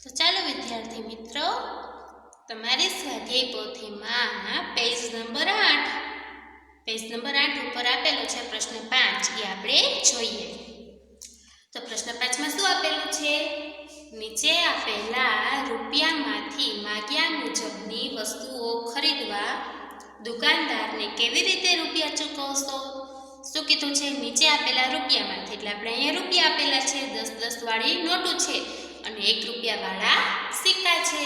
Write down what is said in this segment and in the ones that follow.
તો ચાલો વિદ્યાર્થી મિત્રો, તમારી સ્વાધ્યાય પોથીમાં પેજ નંબર 8 ઉપર આપેલો છે પ્રશ્ન 5 એ આપણે જોઈએ. તો પ્રશ્ન 5 માં શું આપેલું છે? નીચે આપેલા રૂપિયામાંથી માગ્યા મુજબની વસ્તુઓ ખરીદવા દુકાનદારને કેવી રીતે રૂપિયા ચૂકવશો? શું કીધું છે? નીચે આપેલા રૂપિયામાંથી, એટલે આપણે અહીંયા રૂપિયા આપેલા છે, 10-10 વાળી નોટો છે અને 1 રૂપિયા વાળા સિક્કા છે.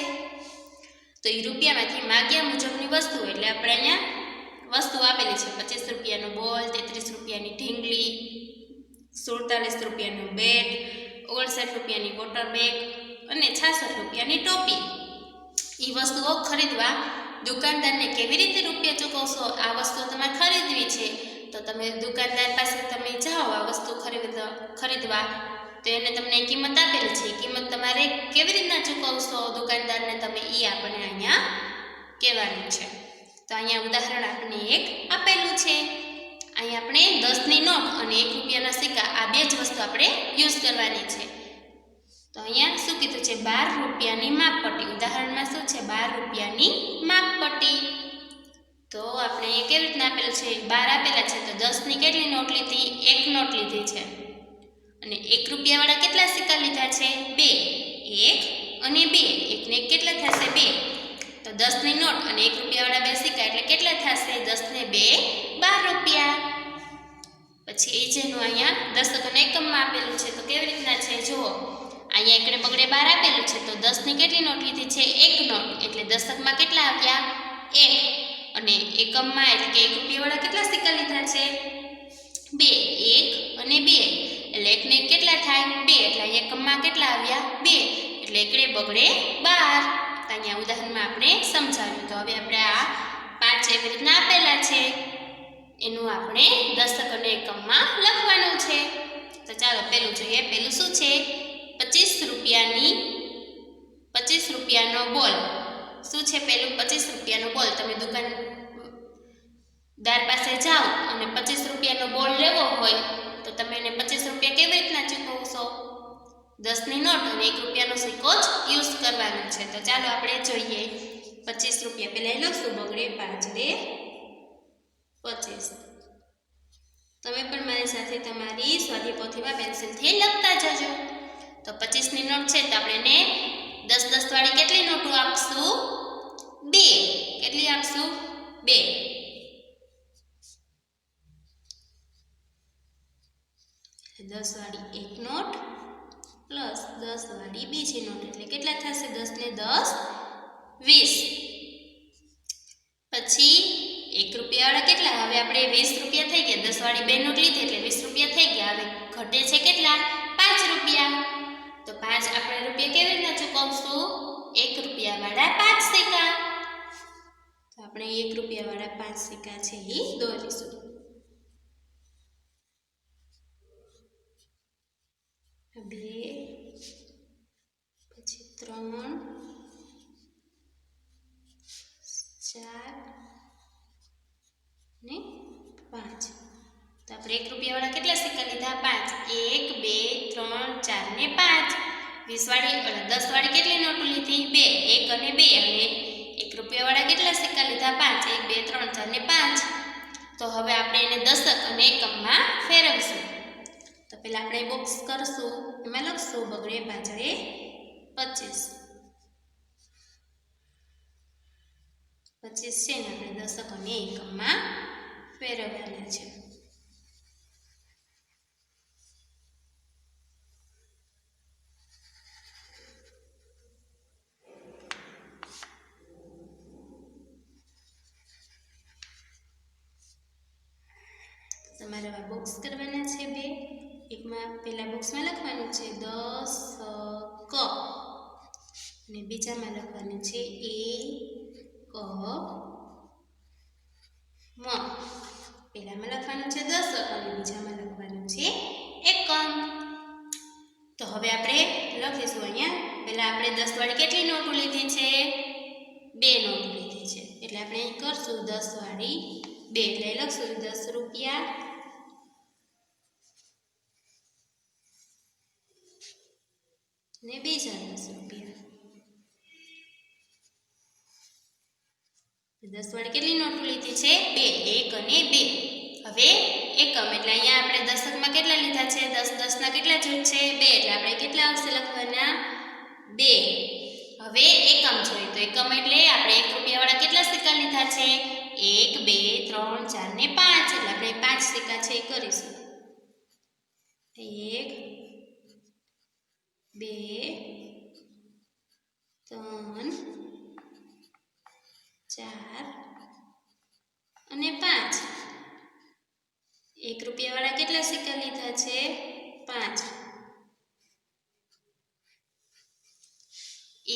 તો એ રૂપિયામાંથી માગ્યા મુજબની વસ્તુ, એટલે આપણે અહીંયા વસ્તુ આપેલી છે 25 રૂપિયાનો બોલ, 33 રૂપિયાની ઢીંગલી, 47 રૂપિયાનો બેટ, 59 રૂપિયાની વોટર બેગ અને 66 રૂપિયાની ટોપી. એ વસ્તુઓ ખરીદવા દુકાનદારને કેવી રીતે રૂપિયા ચૂકવશો? આ વસ્તુ તમારે ખરીદવી છે તો તમે દુકાનદાર પાસે તમે જાઓ આ વસ્તુ ખરીદવા, તો એને તમને કિંમત આપેલી છે. કિંમત તમારે કેવી રીતના ચૂકવશો દુકાનદારને તમે, એ આપણે અહીંયા કહેવાનું છે. તો અહીંયા ઉદાહરણ આપણે એક આપેલું છે. અહીં આપણે 10ની નોટ અને 1 રૂપિયાના સિક્કા, આ બે જ વસ્તુ આપણે યુઝ કરવાની છે. તો અહીંયા શું કીધું છે? 12 રૂપિયાની માપપટ્ટી. ઉદાહરણમાં શું છે? 12 રૂપિયાની માપપટ્ટી. તો આપણે એ કેવી રીતના આપેલું છે? 12 આપેલા છે તો 10ની કેટલી નોટ લીધી? 1 નોટ લીધી છે. અને 1 રૂપિયાવાળા કેટલા સિક્કા લીધા છે? 2. 1 અને 2. 1 ને 1 કેટલા થશે? 2. તો 10ની નોટ અને 1 રૂપિયાવાળા બે સિક્કા એટલે કેટલા થશે? 10 ને 2 12 રૂપિયા. પછી એ જેનું અહીંયા દશકોના એકમમાં આપેલું છે તો કેવી રીતના છે? જુઓ, અહીંયા એકડે બગડે 12 આપેલું છે તો 10ની કેટલી નોટ લીધી છે? 1 નોટ, એટલે દશકમાં કેટલા આવ્યા? 1. અને એકમમાં એટલે કે 1 રૂપિયાવાળા કેટલા સિક્કા લીધા છે? 2. 1 અને 2, એટલે 1 ને 1 કેટલા થાય? 2. એટલે અહીંયા એકમમાં કેટલા આવ્યા? 2. એટલે એકડે બગડે 12. તો અહીંયા ઉદાહરણમાં આપણે સમજાવ્યું. તો હવે આપણે આ 5 એવી રીતના આપેલા છે, એનું આપણે દશક અને એકમમાં લખવાનું છે. તો ચાલો પહેલું જોઈએ. પહેલું શું છે? 25 રૂપિયાનો બોલ. શું છે પહેલું? 25 રૂપિયાનો બોલ. તમે દુકાનદાર પાસે જાઓ અને 25 રૂપિયાનો બોલ લેવો હોય તો તમે એને 25 રૂપિયા કેવી રીતના ચૂકવશો? 10ની નોટ અને 1 રૂપિયાનો સિક્કો જ યુઝ કરવાનો છે. તો ચાલો આપણે જોઈએ. 25 રૂપિયા પહેલાં લખશું, બગડે 5 રે 25. તમે પણ મારી સાથે તમારી સ્વાધ્યાય પોથીમાં પેન્સિલથી લખતા જજો. તો 25ની નોટ છે તો આપણે એને 10-10 વાળી કેટલી નોટો આપશું? 2. કેટલી આપશું? 2. 10 વાળી 1 નોટ પ્લસ 10 વાળી બીજી નોટ એટલે કેટલા થશે? 10 ને 10 20. પછી 1 રૂપિયાવાળા કેટલા? હવે આપણે 20 રૂપિયા થઈ ગયા. 10 વાળી બે નોટ લીધી એટલે 20 રૂપિયા થઈ ગયા. હવે ઘટે છે કેટલા? 5 રૂપિયા. તો 5 આપણે રૂપિયા કેવી રીતના ચૂકવશું? 1 રૂપિયાવાળા 5 સિક્કા. તો આપણે 1 રૂપિયાવાળા 5 સિક્કા છે એ દોરીશું. બે, પછી 3, 4 ને 5. તો આપણે 1 રૂપિયાવાળા કેટલા સિક્કા લીધા? 5. 1 2 3 4 ને 5. 20 વાળી 10 વાળી કેટલી નોટો લીધી? 2. 1 અને 2. અને 1 રૂપિયાવાળા કેટલા સિક્કા લીધા? 5. 1 2 3 4 ને 5. તો હવે આપણે એને દશક અને એકમમાં ફેરવશું. તો પહેલાં આપણે બોક્સ કરશું, એમાં લખશું બગડે 5 રે 25. 25 છે ને આપણે દશક અને એકમમાં ફેરવવાના છે. તમારે આવા બોક્સ કરવાના છે 2. એકમાં પહેલા બોક્સમાં લખવાનું છે દશક અને બીજામાં લખવાનું છે એકમ. પહેલામાં લખવાનું છે દશક અને બીજામાં લખવાનું છે એકમ. તો હવે આપણે લખીશું અહીંયા. પહેલા આપણે 10 વાળી કેટલી નોટો લીધી છે? 2 નોટો લીધી છે. એટલે આપણે અહીં કરશું 10 વાળી 2. એટલે લખશું 10 રૂપિયા ને બીજા 10 રૂપિયા. 10 વાળી કેટલી નોટો લીધી છે? 2, 1 અને 2. હવે એકમ એટલે અહીંયા આપણે દશકમાં કેટલા લીધા છે? 10 10ના કેટલા જૂથ છે? 2. એટલે આપણે કેટલા આવશે લખવાના? 2. હવે એકમ જોઈએ તો એકમ એટલે આપણે 1 રૂપિયાવાળા કેટલા સિક્કા લીધા છે? 1 2 3 4 ને 5. એટલે આપણે 5 સિક્કા છે એ કરીશું. 1 2 3 4 અને 5. 1 રૂપિયાવાળા કેટલા સિક્કા લીધા છે? 5.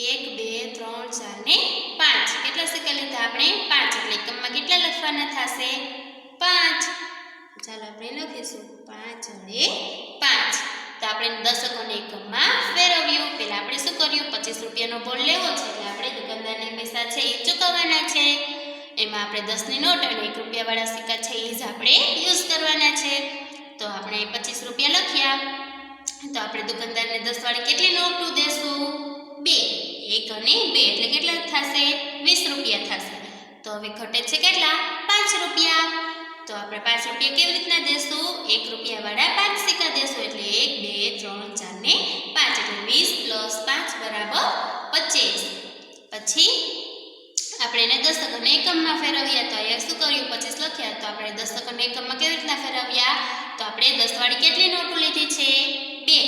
1 2 3 4 ને 5. કેટલા સિક્કા લીધા આપણે? 5. એટલે એકમમાં કેટલા લખવાના થશે? 5. ચાલો આપણે લખીશું 5 વડે 5. તો આપણે દશકોને એકમમાં ફેરવ્યું. પહેલા આપણે શું કર્યું? 25 રૂપિયાનો બોલ લેવો છે એટલે આપણે દુકાનદારને પૈસા છે એ ચૂકવવાના છે. એમાં આપણે 10ની નોટ અને 1 રૂપિયાવાળા સિક્કા છે એ જ આપણે યુઝ કરવાના છે. તો આપણે 25 રૂપિયા લખ્યા. તો આપણે દુકાનદારને 10 વાળી કેટલી નોટો દેશું? 2. 1 અને 2 એટલે કેટલા થશે? 20 રૂપિયા થશે. તો હવે ઘટે છે કેટલા? 5 રૂપિયા. તો આપણે 5 રૂપિયા કેવી રીતના દેશું? 1 રૂપિયાવાળા 5 સિક્કા દેશું. એટલે 1 2 3 4 ને 5 એટલે 20 + 5 બરાબર 25. પછી આપણે એને દશકોને એકમમાં ફેરવ્યા. તો અહીંયા શું કર્યું? 25 લખ્યા. તો આપણે દશકોને એકમમાં કેવી રીતના ફેરવ્યા? તો આપણે 10 વાળી કેટલી નોટો લીધી છે? 2.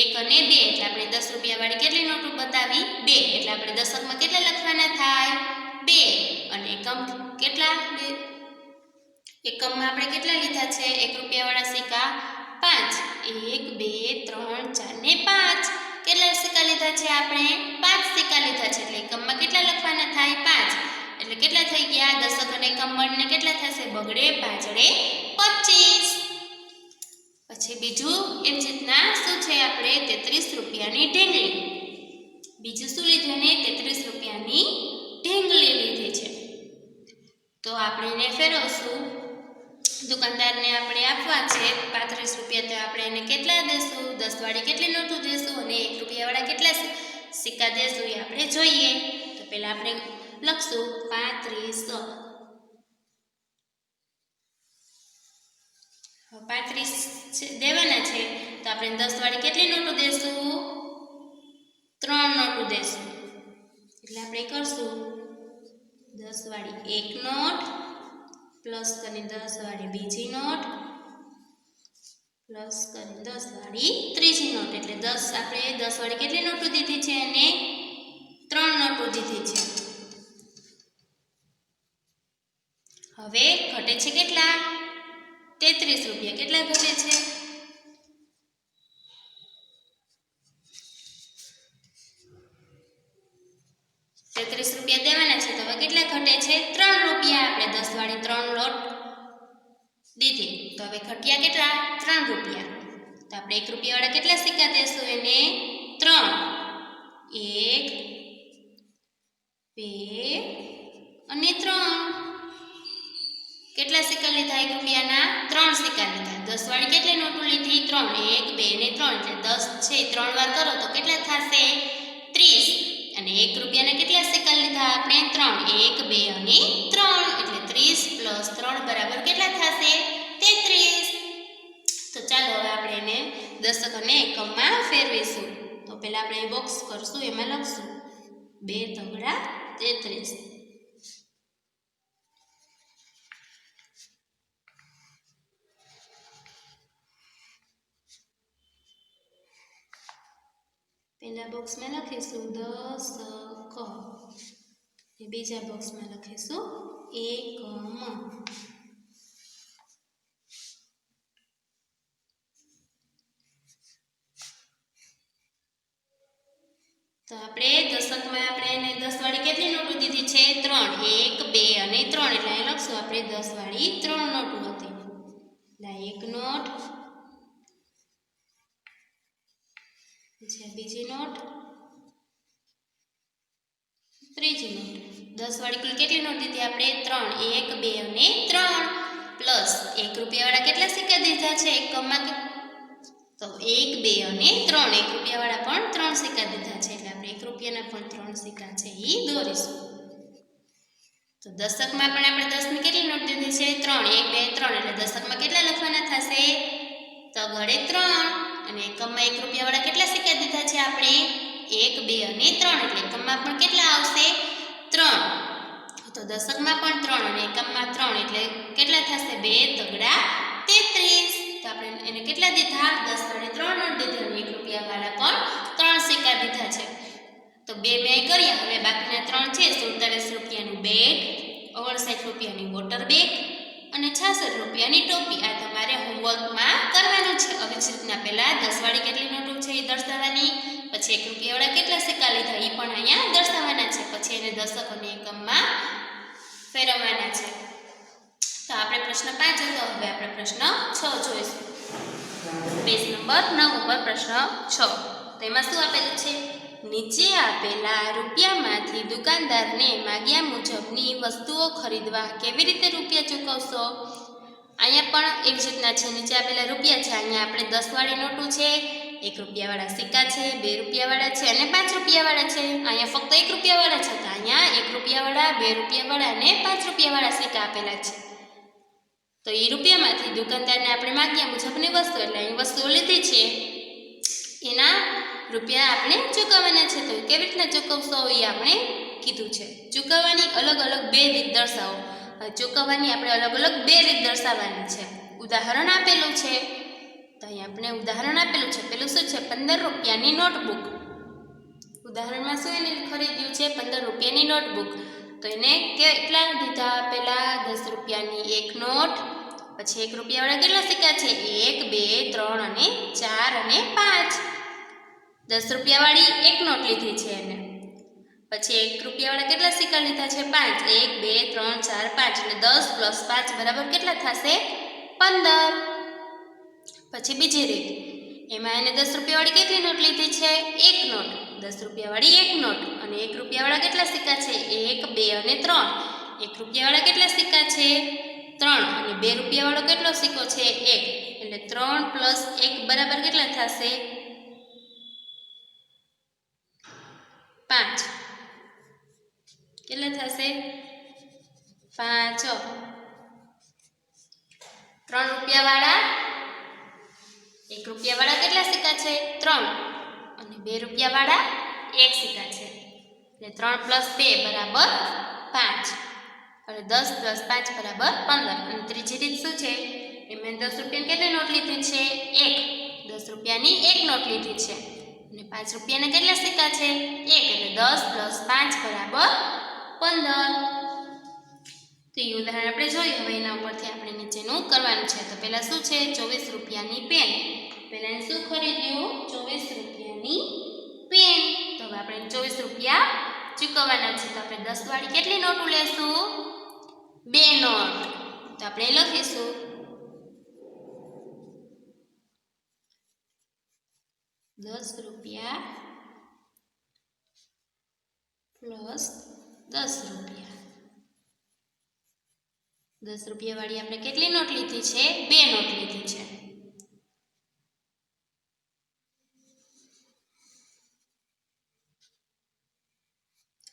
1 અને 2 એટલે આપણે 10 રૂપિયાવાળી કેટલી નોટો બતાવી? 2. એટલે આપણે દશકમાં કેટલા લખવાના થાય? 2. અને એકમ કેટલા? એકમમાં આપણે કેટલા લીધા છે? 1 રૂપિયાવાળા સિક્કા 5. 1 2 3 4 ને 5. કેટલા સિક્કા લીધા છે આપણે? 5 સિક્કા લીધા છે. એટલે એકમમાં કેટલા લખવાના થાય? 5. એટલે કેટલા થઈ ગયા? દશક અને એકમ મળીને કેટલા થશે? બગડે 5 વડે 25. પછી બીજું એમ રીતના શું છે? આપણે 33 રૂપિયાની ઢીંગલી. બીજું શું લીધું ને? 33 રૂપિયાની ઢીંગલી લીધી છે. તો આપણે એને ફેરવશું. દુકાનદારને આપણે આપવા છે 35 રૂપિયા. તો આપણે એને કેટલા દેશું? 10 વાળી કેટલી નોટો દેશું અને 1 રૂપિયાવાળા કેટલા સિક્કા દેશું એ આપણે જોઈએ. તો પહેલા આપણે લખશું 35. 35 દેવાના છે. તો આપણે 10 વાળી કેટલી નોટો દેશું? 3 નોટો દેશું. એટલે આપણે કરશું 10 વાળી 1 નોટ પ્લસ કરીને 10 વાળી બીજી નોટ પ્લસ કરીને 10 વાળી ત્રીજી નોટ. એટલે 10 આપણે 10 વાળી કેટલી નોટો દીધી છે? અને 3 નોટો દીધી છે. હવે ઘટે છે કેટલા? 33 રૂપિયા. કેટલા ઘટે છે? 33 રૂપિયા દેવાના છે. તો હવે કેટલા ઘટે છે? 3 રૂપિયા. આપણે 10 વાળી 3 નોટ દીધી. તો હવે ઘટ્યા કેટલા? 3 રૂપિયા. તો આપણે 1 રૂપિયાવાળા કેટલા સિક્કા દેશું? એને 3. 1 2 અને 3. કેટલા સિક્કા લીધા? 1 રૂપિયાના 3 સિક્કા લીધા. 10 વાળી કેટલી નોટો લીધી? 3. 1 2 ને 3 એટલે 10 છે 3 વાર કરો તો કેટલા થશે? 30. અને 1 રૂપિયાના કેટલા સિક્કા લીધા આપણે? 3. 1 2 અને 3 એટલે 30 + 3 બરાબર કેટલા થશે? 33. તો ચાલો હવે આપણે એને દશક અને એકમમાં ફેરવીશું. તો પહેલા આપણે બોક્સ કરશું. એમાં લખશું 2 તગડા 33. પહેલા બોક્સમાં લખીશું દશક. બીજા બોક્સમાં લખીશું એકમ. તો આપણે દશકમાં આપણે એને 10 વાળી કેટલી નોટો દીધી છે? 3. 1 2 અને 3 એટલે અહીં લખશું આપણે 10 વાળી 3 નોટો હતી. એટલે 1 નોટ પછી બીજી નોટ ત્રીજી નોટ. 10 વાળી કુલ કેટલી નોટ દીધી આપણે? 3. 1 2 અને 3 પ્લસ 1 રૂપિયાવાળા કેટલા સિક્કા દીધા છે એકમમાં? તો 1 2 અને 3. 1 રૂપિયાવાળા પણ 3 સિક્કા દીધા છે. એટલે આપણે 1 રૂપિયાના પણ 3 સિક્કા છે એ દોરીશું. તો દશકમાં પણ આપણે 10ની કેટલી નોટ દીધી છે 3 1 2 3 એટલે દશકમાં કેટલા લખવાના થશે તગડે 3 અને એકમમાં 1 રૂપિયાવાળા કેટલા સિક્કા દીધા છે આપણે 1 2 અને 3 એટલે એકમમાં પણ કેટલા આવશે 3 તો દશકમાં પણ 3 અને એકમમાં 3 એટલે કેટલા થશે 2 તગડા 33 તો આપણે એને કેટલા દીધા 10 વડે 3 નોટ દીધી અને 1 રૂપિયાવાળા પણ 3 સિક્કા દીધા છે તો 2 2 કર્યા હવે બાકીના 3 છે 47 રૂપિયાનું બેગ 59 રૂપિયાની વોટર બેગ અને 66 રૂપિયાની ટોપી આ તમારે હોમવર્કમાં કરવાનું છે આવી જ રીતના પહેલા 10 વાળી કેટલી નોટો છે એ દર્શાવવાની પછી 1 રૂપિયાવાળા કેટલા સિક્કા લીધા એ પણ અહીંયા દર્શાવવાના છે પછી એને દશક અને એકમમાં ફેરવવાના છે તો આપણે પ્રશ્ન 5 હતો હવે આપણે પ્રશ્ન 6 જોઈશું પેજ નંબર 9 ઉપર પ્રશ્ન 6 તો એમાં શું આપેલું છે નીચે આપેલા રૂપિયામાંથી દુકાનદારને માગ્યા મુજબની વસ્તુઓ ખરીદવા કેવી રીતે રૂપિયા ચૂકવશો અહીંયા પણ એવી રીતના છે નીચે આપેલા રૂપિયા છે અહીંયા આપણે 10 વાળી નોટો છે 1 રૂપિયાવાળા સિક્કા છે 2 રૂપિયાવાળા છે અને 5 રૂપિયાવાળા છે અહીંયા ફક્ત 1 રૂપિયાવાળા છે તો અહીંયા 1 રૂપિયાવાળા 2 રૂપિયાવાળા અને 5 રૂપિયાવાળા સિક્કા આપેલા છે તો એ રૂપિયામાંથી દુકાનદારને આપણે માગ્યા મુજબની વસ્તુ એટલે અહીં વસ્તુઓ લીધી છે એના રૂપિયા આપણે ચૂકવવાના છે તો કેવી રીતના ચૂકવશો એ આપણે કીધું છે ચૂકવવાની અલગ અલગ બે રીત દર્શાવો ચૂકવવાની આપણે અલગ અલગ બે રીત દર્શાવવાની છે ઉદાહરણ આપેલું છે તો અહીં આપણે ઉદાહરણ આપેલું છે પેલું શું છે 15 રૂપિયાની નોટબુક ઉદાહરણમાં શું એને ખરીદ્યું છે 15 રૂપિયાની નોટબુક તો એને કેટલા દીધા પહેલા 10 રૂપિયાની એક નોટ પછી 1 રૂપિયાવાળા કેટલા સિક્કા છે 1 2 3 અને 4 અને 5 10 રૂપિયાવાળી એક નોટ લીધી છે એને પછી 1 રૂપિયાવાળા કેટલા સિક્કા લીધા છે 5 1 2 3 4 5 એટલે 10 + 5 બરાબર કેટલા થશે 15 પછી બીજી રીત એમાં એને 10 રૂપિયાવાળી કેટલી નોટ લીધી છે એક નોટ 10 રૂપિયાવાળી એક નોટ અને 1 રૂપિયાવાળા કેટલા સિક્કા છે 1 2 અને 3 1 રૂપિયાવાળા કેટલા સિક્કા છે 3 અને 2 રૂપિયાવાળો કેટલો સિક્કો છે 1 એટલે 3 + 1 બરાબર કેટલા થશે 5 કેટલા થશે 5 3 રૂપિયાવાળા 1 રૂપિયાવાળા કેટલા સિક્કા છે 3 અને 2 રૂપિયાવાળા 1 સિક્કા છે એટલે 3 + 2 બરાબર 5 અને 10 + 5 બરાબર 15 અને ત્રીજી રીત શું છે એમાં 10 રૂપિયાની કેટલી નોટ લીધી છે 1 10 રૂપિયાની એક નોટ લીધી છે અને 5 રૂપિયાના કેટલા સિક્કા છે 1 એટલે 10 + 5 બરાબર 15 તો એ ઉદાહરણ આપણે જોયું હવે એના ઉપરથી આપણે નીચેનું કરવાનું છે તો પહેલા શું છે 24 રૂપિયાની પેન પહેલા એને શું ખરીદ્યું 24 રૂપિયાની પેન તો હવે આપણે 24 રૂપિયા ચૂકવવાના છે તો આપણે 10 વાળી કેટલી નોટો લેશું 2 નોટ તો આપણે લખીશું 10 રૂપિયા + 10 રૂપિયા 10 રૂપિયાવાળી આપણે કેટલી નોટ લીધી છે 2 નોટ લીધી છે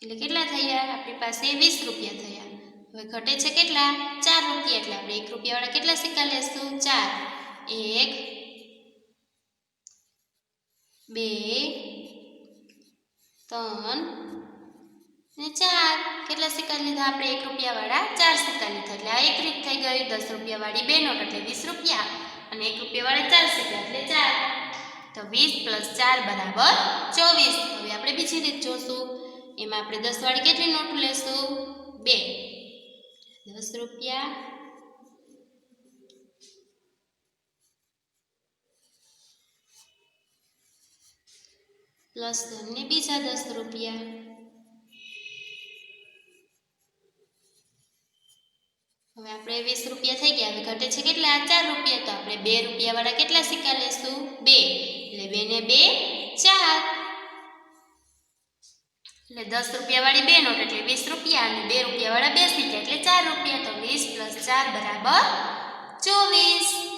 એટલે કેટલા થયા આપણી પાસે 20 રૂપિયા થયા હવે ઘટે છે કેટલા 4 રૂપિયા એટલે આપણે 1 રૂપિયાવાળા કેટલા સિક્કા લેશું 4 1 2 3 અને 4 કેટલા સિક્કા લીધા આપણે 1 રૂપિયાવાળા 4 સિક્કા લીધા એટલે આ એક રીત થઈ ગઈ 10 રૂપિયાવાળી 2 નોટ એટલે 20 રૂપિયા અને 1 રૂપિયાવાળા 4 સિક્કા એટલે 4 તો 20 + 4 બરાબર 24 હવે આપણે બીજી રીત જોશું એમાં આપણે 10 વાળી કેટલી નોટ લેશું 2 10 રૂપિયા પ્લસ અને બીજા 10 રૂપિયા હવે આપણે 20 રૂપિયા થઈ ગયા હવે ઘટે છે કેટલા 4 રૂપિયા તો આપણે 2 રૂપિયાવાળા કેટલા સિક્કા લેશું 2 એટલે 2 ને 2 4 એટલે 10 રૂપિયાવાળી 2 નોટ એટલે 20 રૂપિયા અને 2 રૂપિયાવાળા 2 સિક્કા એટલે 4 રૂપિયા તો 20 + 4 બરાબર 24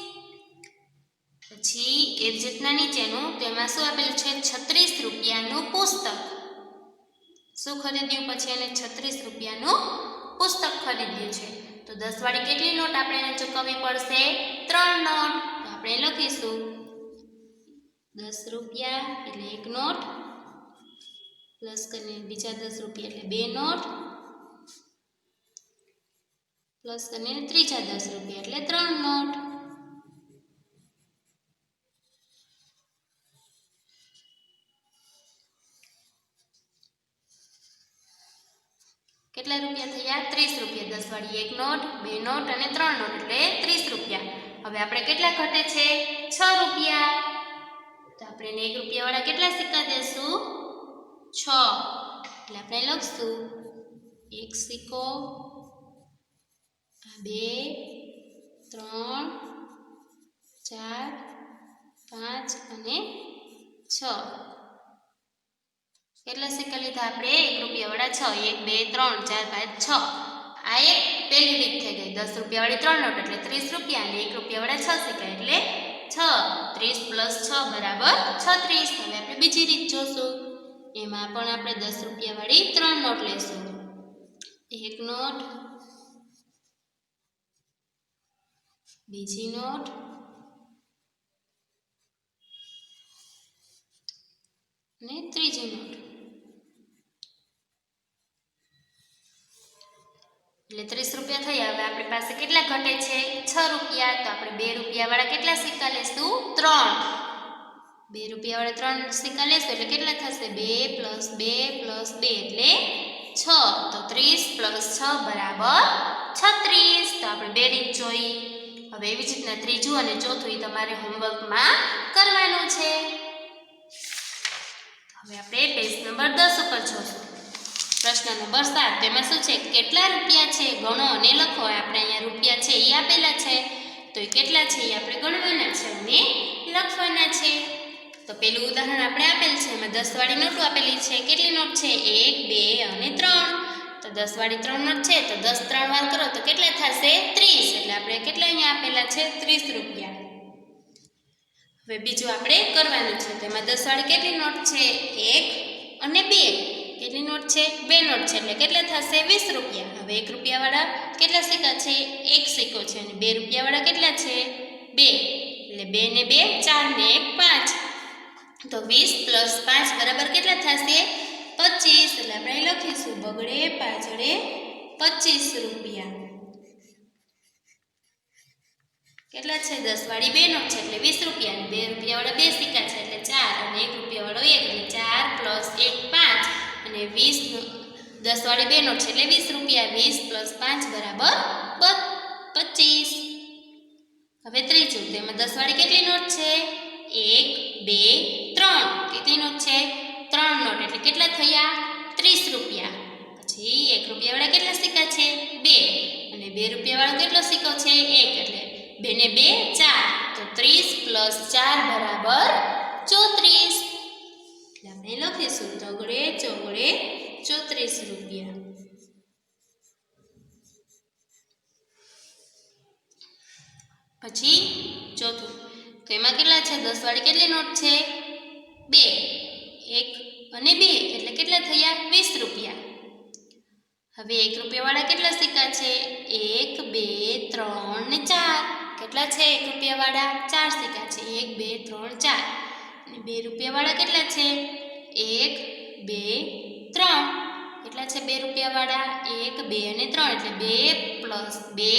પછી એ જ રીતના નીચેનું તો એમાં શું આપેલું છે 36 રૂપિયાનું પુસ્તક શું ખરીદ્યું પછી એને 36 રૂપિયાનું પુસ્તક ખરીદ્યું છે. તો 10 વાળી કેટલી નોટ આપણે એને ચૂકવવી પડશે? 3 નોટ. તો આપણે લખીશું 10 રૂપિયા એટલે 1 નોટ પ્લસ કરીને બીજા 10 રૂપિયા એટલે 2 નોટ પ્લસ કરીને ત્રીજા 10 રૂપિયા એટલે 3 નોટ. કેટલા રૂપિયા થયા? 30 રૂપિયા. 10 વાળી 1 નોટ, 2 નોટ અને 3 નોટ એટલે 30 રૂપિયા. હવે આપણે કેટલા ઘટે છે? 6 રૂપિયા. તો આપણે 1 રૂપિયા વાળા કેટલા સિક્કા દેશું? 6. એટલે આપણે લખશું 1 સિક્કો, 2, 3, 4, 5 અને 6. કેટલા સિક્કા લીધા આપણે? 1 રૂપિયા વાળા 6. 1, 2, 3, 4, 5, 6. આ એક પહેલી રીત થઈ ગઈ. 10 રૂપિયા વાળી 3 નોટ એટલે 30 રૂપિયા અને 1 રૂપિયા વાળા 6 સિક્કા એટલે 6. 30 + 6 બરાબર 36. હવે આપણે બીજી રીત જોશું. એમાં પણ આપણે 10 રૂપિયા વાળી 3 નોટ લેશું. 1 નોટ, બીજી નોટ અને ત્રીજી નોટ. એટલે 30 રૂપિયા થયા. હવે આપણી પાસે કેટલા ઘટે છે? 6 રૂપિયા. તો આપણે 2 રૂપિયા વાળા કેટલા સિક્કા લેશું? 3. 2 રૂપિયા વાળા 3 સિક્કા લેશું એટલે કેટલા થશે? 2 + 2 + 2 એટલે 6. તો 30 + 6 બરાબર 36. તો આપણે બે રીત જોઈ. હવે એવી જ રીતના ત્રીજું અને ચોથું તમારે હોમવર્કમાં કરવાનું છે. હવે આપણે પેજ નંબર 10 ઉપર જોશું. પ્રશ્ન નંબર 7. તેમાં શું છે? કેટલા રૂપિયા છે ગણો અને લખો. આપણે અહીંયા રૂપિયા છે એ આપેલા છે, તો એ કેટલા છે એ આપણે ગણવાના છે અને લખવાના છે. તો પેલું ઉદાહરણ આપણે આપેલ છે, એમાં 10 વાળી નોટો આપેલી છે. કેટલી નોટ છે? 1, 2 અને 3. તો 10 વાળી 3 નોટ છે, તો 10 3 વાર કરો તો કેટલા થશે? 30. એટલે આપણે કેટલા અહીંયા આપેલા છે? 30 રૂપિયા. હવે બીજું આપણે કરવાનું છે. તેમાં 10 વાળી કેટલી નોટ છે? 1 અને 2. કેટલી નોટ છે? 2 નોટ છે એટલે કેટલા થશે? 20 રૂપિયા. હવે 1 રૂપિયા વાળા કેટલા સિક્કા છે? 1 સિક્કો છે. અને 2 રૂપિયા વાળા કેટલા છે? 2. એટલે 2 ને 2 4 ને 1 5. તો 20 + 5 બરાબર કેટલા થશે? 25. એટલે આપણે લખીશું બગડે પાછળે 25 રૂપિયા. કેટલા છે? 10 વાળી 2 નોટ છે એટલે 20 રૂપિયા. અને 2 રૂપિયા વાળા 2 સિક્કા છે એટલે 4. અને 1 રૂપિયા વાળો 1 એટલે 4 + 1 5. અને 20 10 વાળી 2 નોટ છે એટલે 20 રૂપિયા. 20 + 5 બરાબર 25. હવે ત્રીજું. તેમાં 10 વાળી કેટલી નોટ છે? 1, 2, 3. કેટલી નોટ છે? 3 નોટ એટલે કેટલા થયા? 30 રૂપિયા. પછી 1 રૂપિયા વાળા કેટલા સિક્કા છે? 2. અને 2 રૂપિયા વાળો કેટલો સિક્કો છે? 1. એટલે 2 ને 2 4. તો 30 + 4 બરાબર 34. એટલે આપણે લખીશું તગડે ચોગડે 34 રૂપિયા. પછી ચોથું. તો એમાં કેટલા છે? 10 વાળી કેટલી નોટ છે? 2. 1 અને 2 એટલે કેટલા થયા? 20 રૂપિયા. હવે 1 રૂપિયા વાળા કેટલા સિક્કા છે? 1, 2, 3 ને 4. કેટલા છે 1 રૂપિયા વાળા? 4 સિક્કા છે. 1, 2, 3, 4. અને 2 રૂપિયા વાળા કેટલા છે? 1, 2, 3. કેટલા છે 2 રૂપિયા વાળા? 1, 2 અને 3 એટલે 2 + 2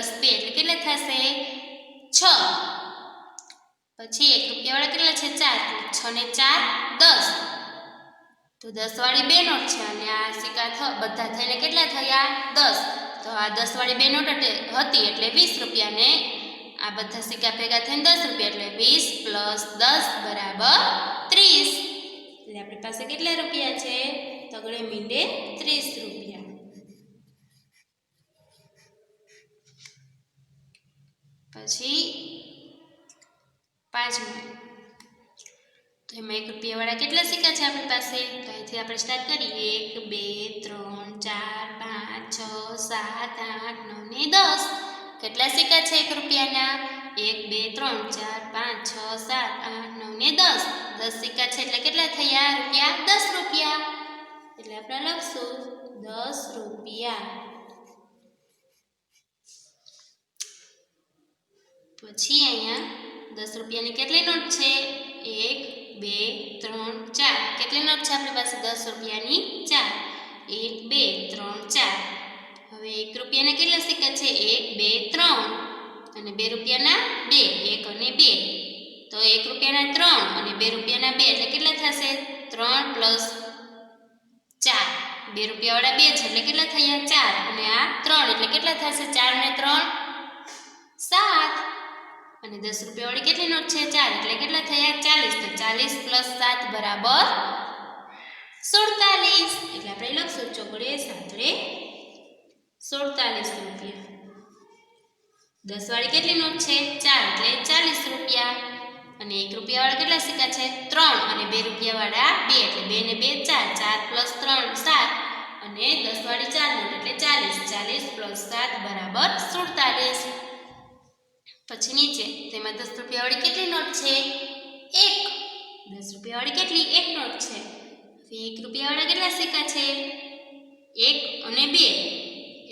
+ 2 એટલે કેટલા થશે? 6. પછી 1 રૂપિયા વાળા કેટલા છે? 4. 6 ને 4 10. તો 10 વાળી 2 નોટ છે અને આ સિક્કા બધા થઈને કેટલા થયા? 10. તો આ 10 વાળી 2 નોટ હતી એટલે 20 રૂપિયા. ને આ બધા સિક્કા ભેગા થઈને 10 રૂપિયા એટલે 20 + 10 બરાબર 30. એટલે આપણી પાસે કેટલા રૂપિયા છે? તગડે મીંડે 30 રૂપિયા. પછી પાંચમું. તો એમાં 1 રૂપિયા વાળા કેટલા સિક્કા છે આપણી પાસે? તો અહીંથી આપણે સ્ટાર્ટ કરીએ. 1, 2, 3, 4, 5, 6, 7, 8, 9 ને 10. કેટલા સિક્કા છે 1 રૂપિયાના? 1, 2, 3, 4, 5, 6, 7, 8, 9 ને 10. 10 સિક્કા છે એટલે કેટલા થયા રૂપિયા? 10 રૂપિયા. એટલે આપણે લખશું 10 રૂપિયા. પછી અહીંયા 10 રૂપિયાની કેટલી નોટ છે? 1 2 3 4. કેટલી નોટ છે આપણી પાસે? 10 રૂપિયાની 4. 1 2 3 4. હવે 1 રૂપિયાના કેટલા સિક્કા છે? 1 2 3. અને 2 રૂપિયાના 2. 1 અને 2. તો 1 રૂપિયાના 3 અને 2 રૂપિયાના 2 એટલે કેટલા થશે? 3 પ્લસ 4. 2 રૂપિયાવાળા 2 છે એટલે કેટલા થયા? 4. અને આ 3 એટલે કેટલા થશે? 4 ને 3 7. અને 10 રૂપિયાવાળી કેટલી નોટ છે? 4 એટલે કેટલા થયા? 40. તો 40 પ્લસ 7 બરાબર 47. એટલે આપણે લખશું ચોગડે સાતડે 47 રૂપિયા. 10 વાળી કેટલી નોટ છે? 4 એટલે 40 રૂપિયા. અને 1 રૂપિયાવાળા કેટલા સિક્કા છે? 3. અને 2 રૂપિયાવાળા 2 એટલે 2 ને 2 4. 4 પ્લસ 3 7. અને 10 વાળી 4 નોટ એટલે 40. 40 પ્લસ 7 બરાબર 47. પછી નીચે તેમાં 10 રૂપિયાવાળી કેટલી નોટ છે? 1. 10 રૂપિયાવાળી કેટલી? 1 નોટ છે. 1 રૂપિયાવાળા કેટલા સિક્કા છે? 1 અને 2.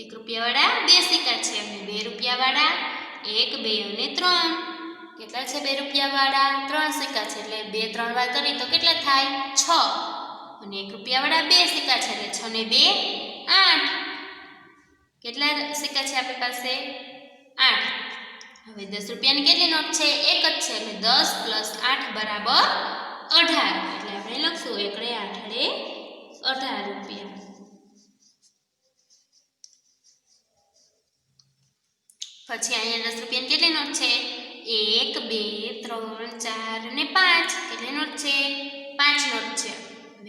1 રૂપિયાવાળા 2 સિક્કા છે. અને 2 રૂપિયાવાળા 1 2 અને 3. કેટલા છે 2 રૂપિયાવાળા? 3 સિક્કા છે. એટલે 2 3 વાર કરી તો કેટલા થાય? 6. અને 1 રૂપિયાવાળા 2 સિક્કા છે એટલે 6 ને 2 8. કેટલા સિક્કા છે આપણી પાસે? 8. હવે 10 રૂપિયાની કેટલી નોટ છે? 1 જ છે. એટલે 10 પ્લસ 8 બરાબર 18. એટલે આપણે લખશું 1 8 18 રૂપિયા. પછી અહીંયા 10 રૂપિયાની કેટલી નોટ છે? 1 2 3 4 અને 5. કેટલી નોટ છે? 5 નોટ છે.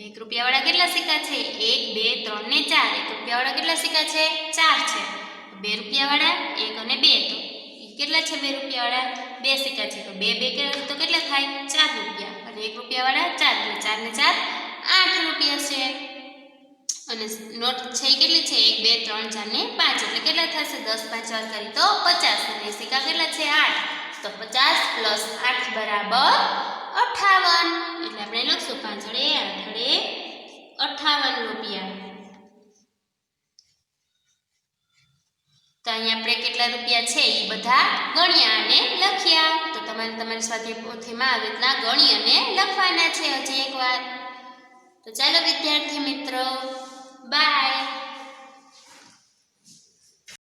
1 રૂપિયાવાળા કેટલા સિક્કા છે? 1 2 3 ને 4. 1 રૂપિયાવાળા કેટલા સિક્કા છે? 4 છે. 2 રૂપિયાવાળા 1 અને 2. તો કેટલા છે 2 રૂપિયાવાળા? 2 સિક્કા છે. તો 2 2 તો કેટલા થાય? 4 રૂપિયા. અને 1 રૂપિયાવાળા 4 એટલે 4 ને 4 8 રૂપિયા છે. અને નોટ છે કેટલી છે? 1 2 3 4 ને 5 એટલે કેટલા થશે? 10 5 વાર કરી તો 50. અને સિક્કા કેટલા છે? 8. તો 50 પ્લસ 8 બરાબર 58. એટલે આપણે લખશું 5 8 58 રૂપિયા. તો અહીંયા આપણે કેટલા રૂપિયા છે એ બધા ગણ્યા અને લખ્યા. તો તમારે તમારી સાથે પોથીમાં આવી રીતના ગણી અને લખવાના છે હજી એકવાર. તો ચાલો વિદ્યાર્થી મિત્રો, બાય.